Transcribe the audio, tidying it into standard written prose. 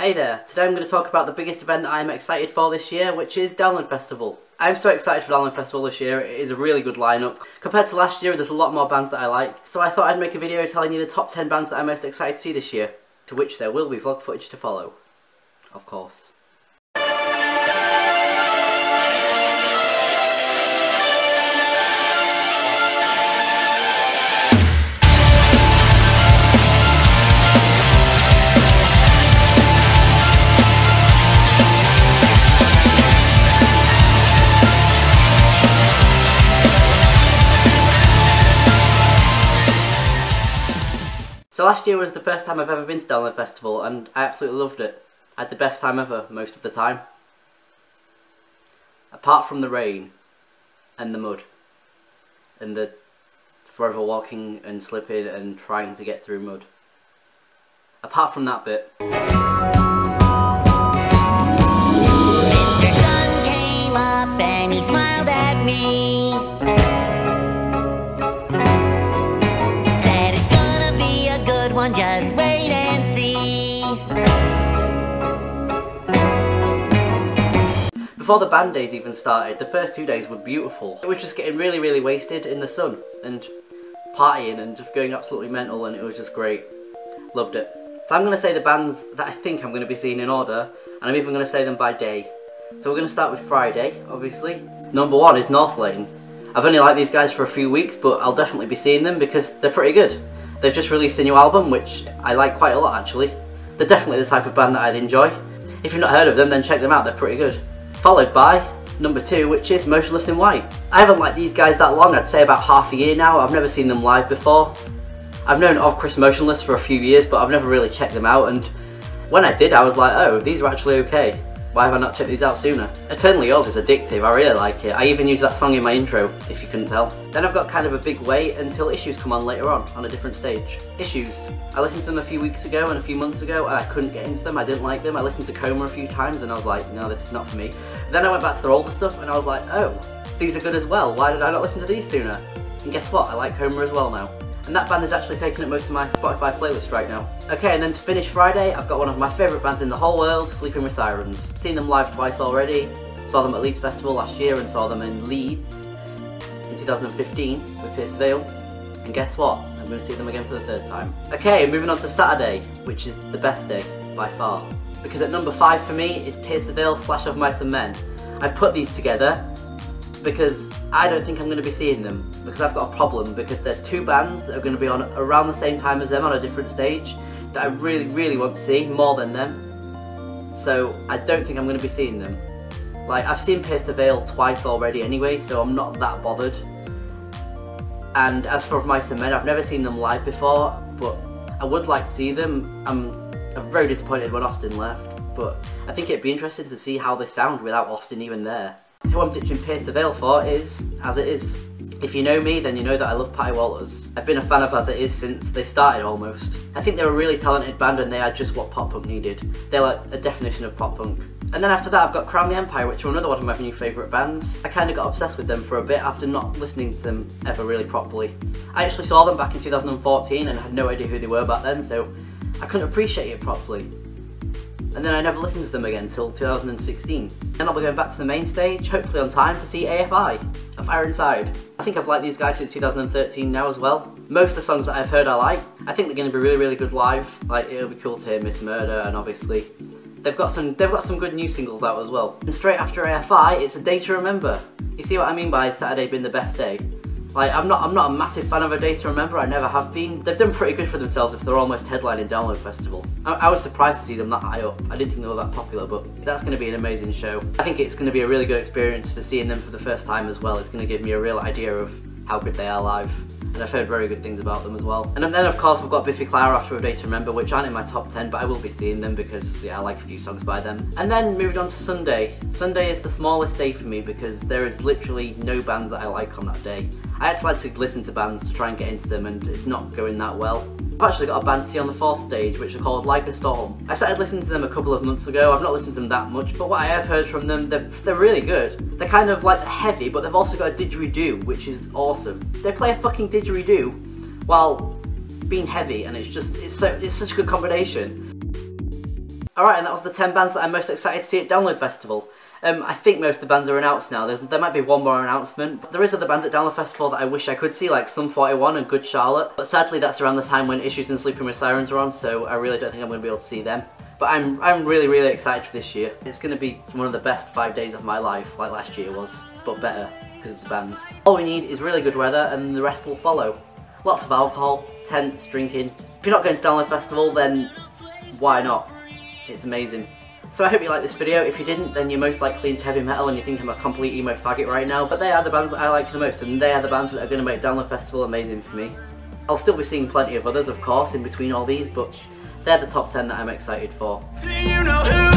Hey there, today I'm going to talk about the biggest event that I'm excited for this year, which is Download Festival. I'm so excited for Download Festival this year. It is a really good lineup. Compared to last year, there's a lot more bands that I like, so I thought I'd make a video telling you the top 10 bands that I'm most excited to see this year, to which there will be vlog footage to follow, of course. So last year was the first time I've ever been to Download Festival, and I absolutely loved it. I had the best time ever, most of the time. Apart from the rain, and the mud, and the forever walking and slipping and trying to get through mud. Apart from that bit. Mr. Sun came up and he smiled at me. Just wait and see. Before the band days even started, the first 2 days were beautiful. It was just getting really wasted in the sun and partying and just going absolutely mental, and it was just great. Loved it. So I'm going to say the bands that I think I'm going to be seeing in order, and I'm even going to say them by day. So we're going to start with Friday, obviously. Number 1 is North Lane. I've only liked these guys for a few weeks, but I'll definitely be seeing them because they're pretty good. They've just released a new album, which I like quite a lot actually. They're definitely the type of band that I'd enjoy. If you've not heard of them, then check them out, they're pretty good. Followed by number 2, which is Motionless in White. I haven't liked these guys that long, I'd say about half a year now. I've never seen them live before. I've known of Chris Motionless for a few years, but I've never really checked them out, and when I did I was like, oh, these are actually okay. Why have I not checked these out sooner? Eternally Yours is addictive, I really like it. I even use that song in my intro, if you couldn't tell. Then I've got kind of a big wait until Issues come on later on a different stage. Issues. I listened to them a few weeks ago and a few months ago, and I couldn't get into them, I didn't like them. I listened to Coma a few times and I was like, no, this is not for me. Then I went back to their older stuff and I was like, oh, these are good as well. Why did I not listen to these sooner? And guess what? I like Coma as well now. And that band is actually taking up most of my Spotify playlist right now. Okay, and then to finish Friday, I've got one of my favourite bands in the whole world, Sleeping with Sirens. Seen them live twice already. Saw them at Leeds Festival last year and saw them in Leeds in 2015 with Pierce Vale. And guess what? I'm going to see them again for the 3rd time. Okay, moving on to Saturday, which is the best day by far. Because at number 5 for me is Pierce Vale / Of Mice and Men. I've put these together because I don't think I'm going to be seeing them, because I've got a problem, because there's 2 bands that are going to be on around the same time as them on a different stage that I really want to see more than them. So I don't think I'm going to be seeing them. Like, I've seen Pierce the Veil twice already anyway, so I'm not that bothered. And as for Of Mice and Men, I've never seen them live before, but I would like to see them. I'm very disappointed when Austin left, but I think it'd be interesting to see how they sound without Austin even there. Who I'm ditching Pierce the Veil for is As It Is. If you know me, then you know that I love Patty Walters. I've been a fan of As It Is since they started almost. I think they're a really talented band and they are just what pop punk needed. They're like a definition of pop punk. And then after that I've got Crown the Empire, which are another one of my new favourite bands. I kind of got obsessed with them for a bit after not listening to them ever really properly. I actually saw them back in 2014 and had no idea who they were back then, so I couldn't appreciate it properly. And then I never listened to them again until 2016. Then I'll be going back to the main stage, hopefully on time, to see AFI, A Fire Inside. I think I've liked these guys since 2013 now as well. Most of the songs that I've heard I like. I think they're going to be really good live. Like, it'll be cool to hear Miss Murder, and obviously they've got some good new singles out as well. And straight after AFI, it's A Day to Remember. You see what I mean by Saturday being the best day? Like, I'm not a massive fan of A Day to Remember, I never have been. They've done pretty good for themselves if they're almost headlining Download Festival. I was surprised to see them that high up. I didn't think they were that popular, but that's going to be an amazing show. I think it's going to be a really good experience for seeing them for the first time as well. It's going to give me a real idea of how good they are live. And I've heard very good things about them as well. And then of course we've got Biffy Clyro after A Day to Remember, which aren't in my top 10, but I will be seeing them because, yeah, I like a few songs by them. And then moving on to Sunday. Sunday is the smallest day for me because there is literally no bands that I like on that day. I actually like to listen to bands to try and get into them, and it's not going that well. I've actually got a band to see on the 4th stage which are called Like a Storm. I started listening to them a couple of months ago. I've not listened to them that much, but what I have heard from them, they're really good. They're kind of like heavy, but they've also got a didgeridoo, which is awesome. They play a fucking didgeridoo while being heavy, and it's such a good combination. Alright, and that was the 10 bands that I'm most excited to see at Download Festival. I think most of the bands are announced now. There might be one more announcement. But there is other bands at Download Festival that I wish I could see, like Sum 41 and Good Charlotte. But sadly that's around the time when Issues and Sleeping with Sirens are on, so I really don't think I'm going to be able to see them. But I'm really, really excited for this year. It's going to be one of the best 5 days of my life, like last year was, but better because of the bands. All we need is really good weather and the rest will follow. Lots of alcohol, tents, drinking. If you're not going to Download Festival, then why not? It's amazing. So I hope you liked this video. If you didn't, then you're most likely into heavy metal and you think I'm a complete emo faggot right now. But they are the bands that I like the most, and they are the bands that are going to make Download Festival amazing for me. I'll still be seeing plenty of others, of course, in between all these, but they're the top 10 that I'm excited for. Do you know who